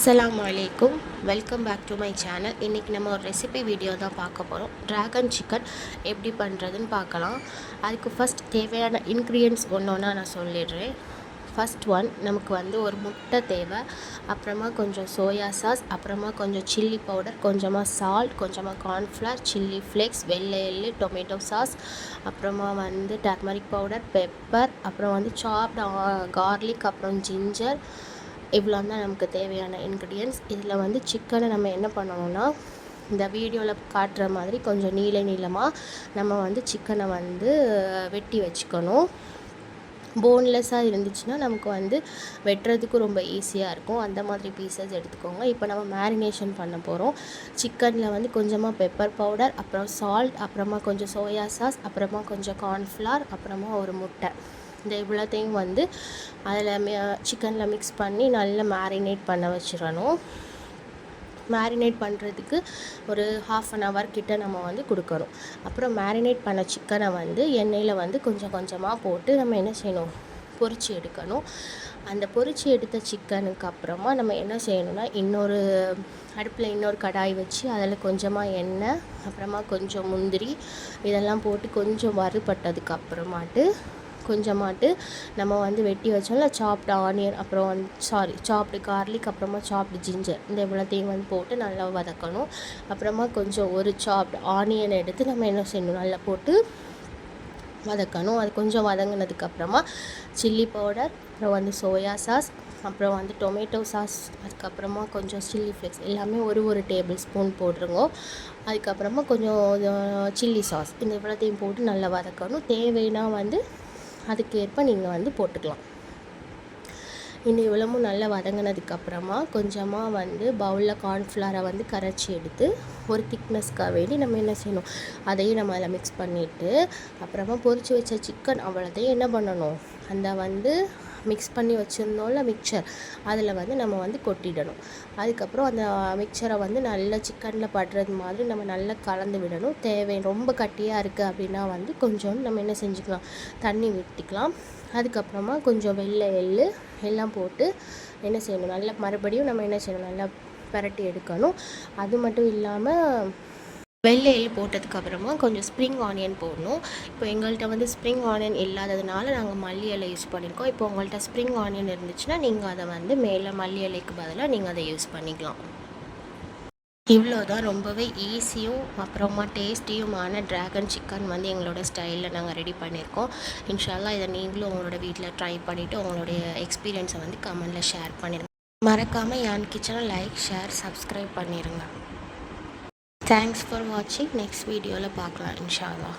அஸ்ஸலாமு அலைக்கும். Welcome back to my channel. இன்றைக்கி நம்ம ஒரு ரெசிபி வீடியோ தான் பார்க்க போகிறோம். ட்ராகன் சிக்கன் எப்படி பண்ணுறதுன்னு பார்க்கலாம். அதுக்கு ஃபஸ்ட் தேவையான இன்க்ரீடியன்ட்ஸ் ஒன்று ஒன்றா நான் சொல்லிடுறேன். ஃபஸ்ட் ஒன், நமக்கு ஒரு முட்டை தேவை, அப்புறமா கொஞ்சம் சோயா சாஸ், அப்புறமா கொஞ்சம் சில்லி பவுடர், கொஞ்சமாக சால்ட், கொஞ்சமாக கார்ன்ஃப்ளவர், சில்லி ஃப்ளேக்ஸ், வெள்ளை எள்ளு, டொமேட்டோ சாஸ், அப்புறமா டர்மரிக் பவுடர், பெப்பர், அப்புறம் சாப்ட் கார்லிக், அப்புறம் ஜிஞ்சர். இவ்வளோ தான் நமக்கு தேவையான இன்க்ரீடியன்ட்ஸ். இதில் சிக்கனை நம்ம என்ன பண்ணணும்னா, இந்த வீடியோவில் காட்டுற மாதிரி கொஞ்சம் நீளமாக நம்ம சிக்கனை வெட்டி வச்சுக்கணும். போன்லெஸ்ஸாக இருந்துச்சுன்னா நமக்கு வெட்டுறதுக்கு ரொம்ப ஈஸியாக இருக்கும். அந்த மாதிரி பீசஸ் எடுத்துக்கோங்க. இப்போ நம்ம மேரினேஷன் பண்ண போகிறோம். சிக்கனில் கொஞ்சமாக பெப்பர் பவுடர், அப்புறம் சால்ட், அப்புறமா கொஞ்சம் சோயா சாஸ், அப்புறமா கொஞ்சம் கார்ன்ஃப்ளவர், அப்புறமா ஒரு முட்டை, இந்த இவ்வளோத்தையும் அதில் சிக்கனில் மிக்ஸ் பண்ணி நல்லா மேரினேட் பண்ண வச்சிடணும். மேரினேட் பண்ணுறதுக்கு ஒரு 1/2 hour கிட்ட நம்ம கொடுக்கணும். அப்புறம் மேரினேட் பண்ண சிக்கனை எண்ணெயில் கொஞ்சம் கொஞ்சமாக போட்டு நம்ம என்ன செய்யணும், பொரித்து எடுக்கணும். அந்த பொரித்து எடுத்த சிக்கனுக்கு அப்புறமா நம்ம என்ன செய்யணும்னா, அடுப்பில் இன்னொரு கடாய் வச்சு அதில் கொஞ்சமாக எண்ணெய், அப்புறமா கொஞ்சம் முந்திரி இதெல்லாம் போட்டு கொஞ்சம் வறுபட்டதுக்கு அப்புறமாட்டு கொஞ்சமாட்டு நம்ம வெட்டி வச்சோம்ல சாப்டு ஆனியன், அப்புறம் சாப்டு கார்லிக், அப்புறமா சாப்டு ஜிஞ்சர், இந்த இவ்வளோத்தையும் போட்டு நல்லா வதக்கணும். அப்புறமா கொஞ்சம் ஒரு சாப்டு ஆனியன் எடுத்து நம்ம என்ன செய்யணும், நல்லா போட்டு வதக்கணும். அது கொஞ்சம் வதங்கினதுக்கப்புறமா சில்லி பவுடர், அப்புறம் சோயா சாஸ், அப்புறம் டொமேட்டோ சாஸ், அதுக்கப்புறமா கொஞ்சம் சில்லி ஃப்ளேக்ஸ் எல்லாமே ஒரு டேபிள் ஸ்பூன் போட்டுருங்க. அதுக்கப்புறமா கொஞ்சம் சில்லி சாஸ், இந்த இவ்வளோத்தையும் போட்டு நல்லா வதக்கணும். தேவைன்னா அதுக்கேற்ப நீங்கள் போட்டுக்கலாம். இந்த இவ்வளவும் நல்லா வதங்கினதுக்கப்புறமா கொஞ்சமாக பவுலில் கார்ன்ஃப்ளவரை கரைச்சி எடுத்து ஒரு திக்னஸ்க்காக வேண்டி நம்ம என்ன செய்யணும், அதையும் நம்ம அதில் மிக்ஸ் பண்ணிவிட்டு, அப்புறமா பொரித்து வச்ச சிக்கன் அவ்வளோத்தையும் என்ன பண்ணணும், அந்த மிக்ஸ் பண்ணி வச்சுருந்தோம்ல மிக்சர், அதில் நம்ம கொட்டிடணும். அதுக்கப்புறம் அந்த மிக்சரை நல்லா சிக்கனில் படுறது மாதிரி நம்ம நல்லா கலந்து விடணும். ரொம்ப கட்டியாக இருக்குது அப்படின்னா கொஞ்சம் நம்ம என்ன செஞ்சுக்கலாம், தண்ணி விட்டுக்கலாம். அதுக்கப்புறமா கொஞ்சம் வெள்ளை எள்ளு எல்லாம் போட்டு என்ன செய்யணும், நல்லா மறுபடியும் நம்ம என்ன செய்யணும், நல்லா பரட்டி எடுக்கணும். அது மட்டும் இல்லாமல் வெள்ளை எள்ளு போட்டதுக்கப்புறமா கொஞ்சம் ஸ்ப்ரிங் ஆனியன் போடணும். இப்போ எங்கள்கிட்ட ஸ்ப்ரிங் ஆனியன் இல்லாததுனால நாங்கள் மல்லி இலை யூஸ் பண்ணியிருக்கோம். இப்போ உங்கள்கிட்ட ஸ்ப்ரிங் ஆனியன் இருந்துச்சுன்னா நீங்கள் அதை மேலே மல்லி இலைக்கு பதிலாக நீங்கள் அதை யூஸ் பண்ணிக்கலாம். இவ்வளோ தான், ரொம்பவே ஈஸியும் அப்புறமா டேஸ்டியுமான ட்ராகன் சிக்கன் எங்களோட ஸ்டைலில் நாங்கள் ரெடி பண்ணியிருக்கோம். இன்ஷா அல்லாஹ் இதை நீங்களும் உங்களோட வீட்டில் ட்ரை பண்ணிவிட்டு உங்களுடைய எக்ஸ்பீரியன்ஸை கமெண்டில் ஷேர் பண்ணிடுங்க. மறக்காமல் யான் கிச்சனை லைக், ஷேர், சப்ஸ்கிரைப் பண்ணிடுங்க. தேங்க்ஸ் ஃபார் வாட்சிங். நெக்ஸ்ட் வீடியோவில் பார்க்கலாம் இன்ஷா அல்லாஹ்.